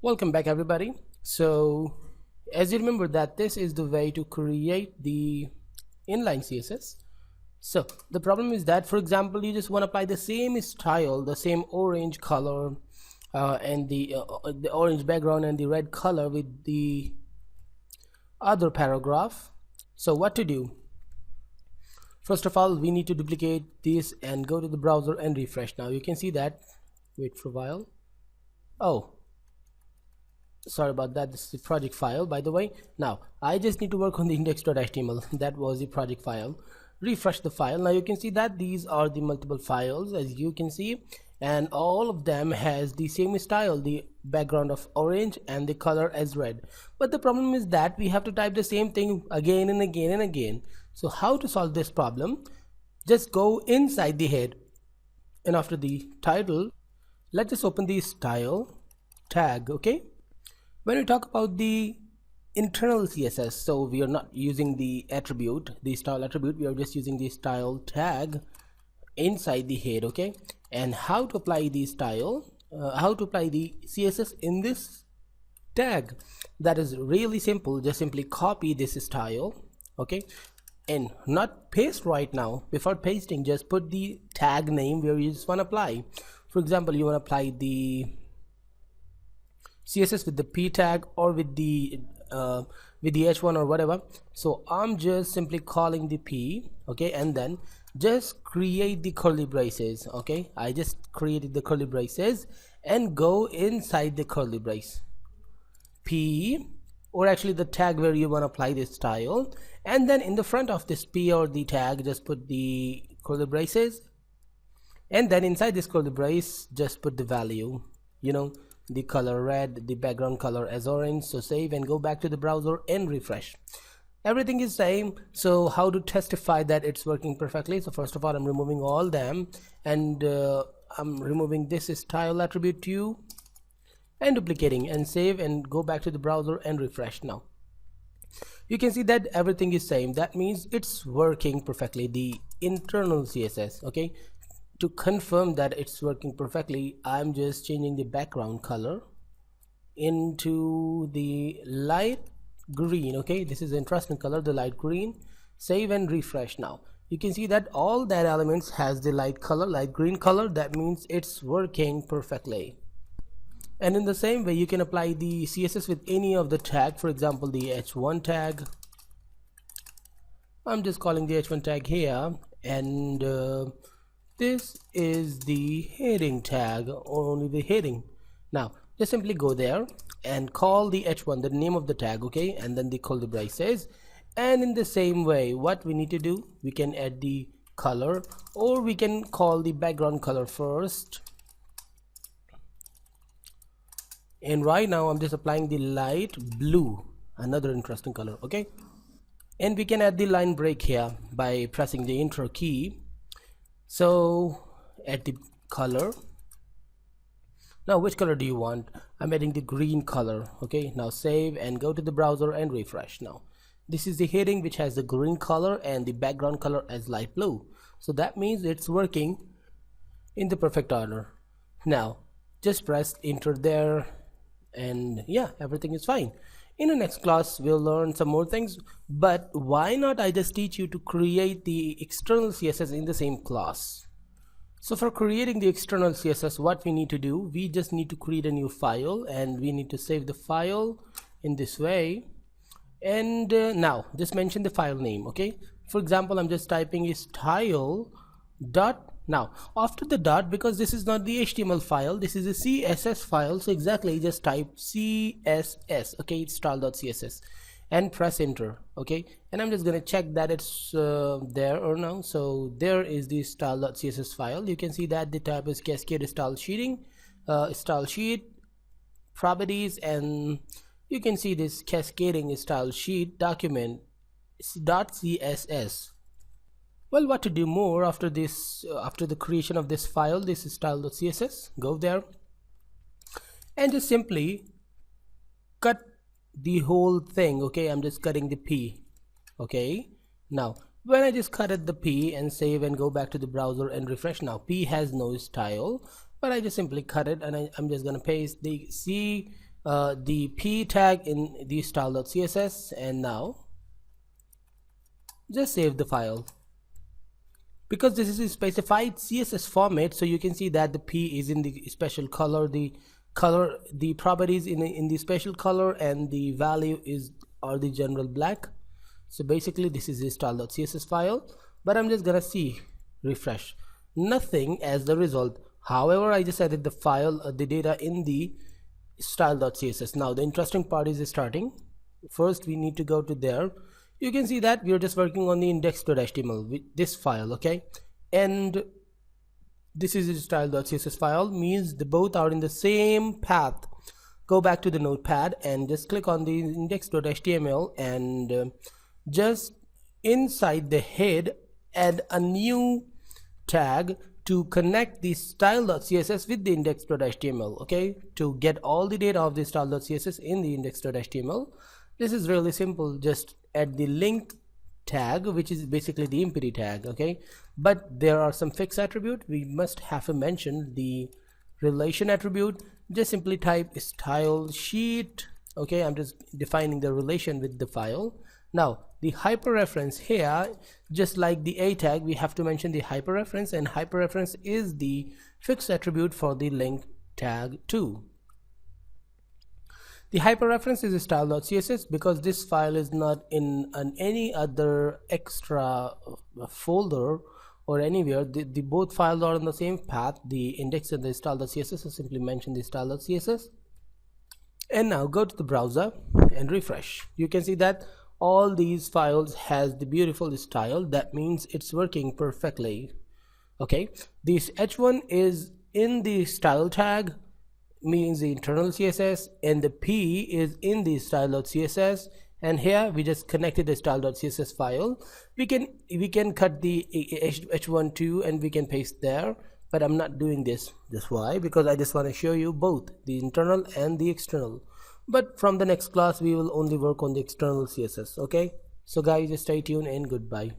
Welcome back everybody. So as you remember that this is the way to create the inline CSS. So the problem is that, for example, you just want to apply the same style, the same orange color and the orange background and the red color with the other paragraph. So what to do? First of all, we need to duplicate this and go to the browser and refresh. Now you can see that. Wait for a while. Oh, sorry about that. This is the project file, by the way. Now I just need to work on the index.html. That was the project file. Refresh the file. Now you can see that these are the multiple files, as you can see, and all of them has the same style, the background of orange and the color as red. But the problem is that we have to type the same thing again and again and again. So how to solve this problem? Just go inside the head, and after the title, let's just open the style tag. Okay, when we talk about the internal CSS, so we are not using the attribute, the style attribute, we are just using the style tag inside the head. Okay, and how to apply the style, how to apply the CSS in this tag? That is really simple. Just simply copy this style, okay, and not paste right now. Before pasting, just put the tag name where you just want to apply. For example, you want to apply the CSS with the p tag or with the h1 or whatever. So I'm just simply calling the p, okay, and then just create the curly braces. Okay, I just created the curly braces and go inside the curly brace p, or actually the tag where you want to apply this style, and then in the front of this p or the tag just put the curly braces, and then inside this curly brace just put the value, you know, the color red, the background color as orange. So save and go back to the browser and refresh. Everything is same. So how to testify that it's working perfectly? So first of all, I'm removing all them, and I'm removing this style attribute too, and duplicating, and save and go back to the browser and refresh. Now you can see that everything is same. That means it's working perfectly, the internal CSS. Okay, to confirm that it's working perfectly, I'm just changing the background color into the light green. Okay, this is the interesting color, the light green. Save and refresh. Now you can see that all that elements has the light color, light green color. That means it's working perfectly. And in the same way, you can apply the CSS with any of the tag. For example, the h1 tag. I'm just calling the h1 tag here, and this is the heading tag, or only the heading. Now just simply go there and call the h1, the name of the tag, okay, and then the curly braces. And in the same way, what we need to do, we can add the color, or we can call the background color first. And right now I'm just applying the light blue, another interesting color. Okay, and we can add the line break here by pressing the enter key. So add the color. Now which color do you want? I'm adding the green color. Okay, now save and go to the browser and refresh. Now this is the heading which has the green color and the background color as light blue. So that means it's working in the perfect order. Now just press enter there, and yeah, everything is fine. In the next class we'll learn some more things, but why not I just teach you to create the external CSS in the same class. So for creating the external CSS, what we need to do, we just need to create a new file, and we need to save the file in this way. And now just mention the file name. Okay, for example, I'm just typing is style dot. Now after the dot, because this is not the HTML file, this is a CSS file, so exactly just type CSS. Okay, it's style.css, and press enter. Okay, and I'm just gonna check that it's there or no. So there is the style.css file. You can see that the type is cascade style sheeting, style sheet properties, and you can see this cascading style sheet document .css. Well, what to do more after this? After the creation of this file, this is style.css, go there and just simply cut the whole thing. Okay, I'm just cutting the p. Okay, now when I just cutted the p and save and go back to the browser and refresh, now p has no style, but I just simply cut it, and I'm just gonna paste the C the p tag in the style.css, and now just save the file. Because this is a specified CSS format, so you can see that the p is in the special color, the properties in the special color, and the value are the general black. So basically this is a style.css file, but I'm just gonna see refresh, nothing as the result. However, I just added the file, the data in the style.css. Now the interesting part is starting. First we need to go to there. You can see that we are just working on the index.html with this file, okay, and this is a style.css file, means the both are in the same path. Go back to the notepad and just click on the index.html, and just inside the head add a new tag to connect the style.css with the index.html, okay, to get all the data of the style.css in the index.html. This is really simple. Just add the link tag, which is basically the empty tag, okay, but there are some fixed attribute. We must have to mention the relation attribute. Just simply type style sheet, okay. I'm just defining the relation with the file. Now the hyperreference here, just like the a tag, we have to mention the hyperreference, and hyperreference is the fixed attribute for the link tag too. The hyperreference is style.css because this file is not in any other extra folder or anywhere. The both files are on the same path, the index and the style.css, so simply mention the style.css. And now go to the browser and refresh. You can see that all these files has the beautiful style. That means it's working perfectly, okay. This h1 is in the style tag, means the internal CSS, and the p is in the style.css, and here we just connected the style.css file. We can cut the h1 too, and we can paste there, but I'm not doing this. That's why, because I just want to show you both the internal and the external. But from the next class we will only work on the external CSS, okay. So guys, stay tuned and goodbye.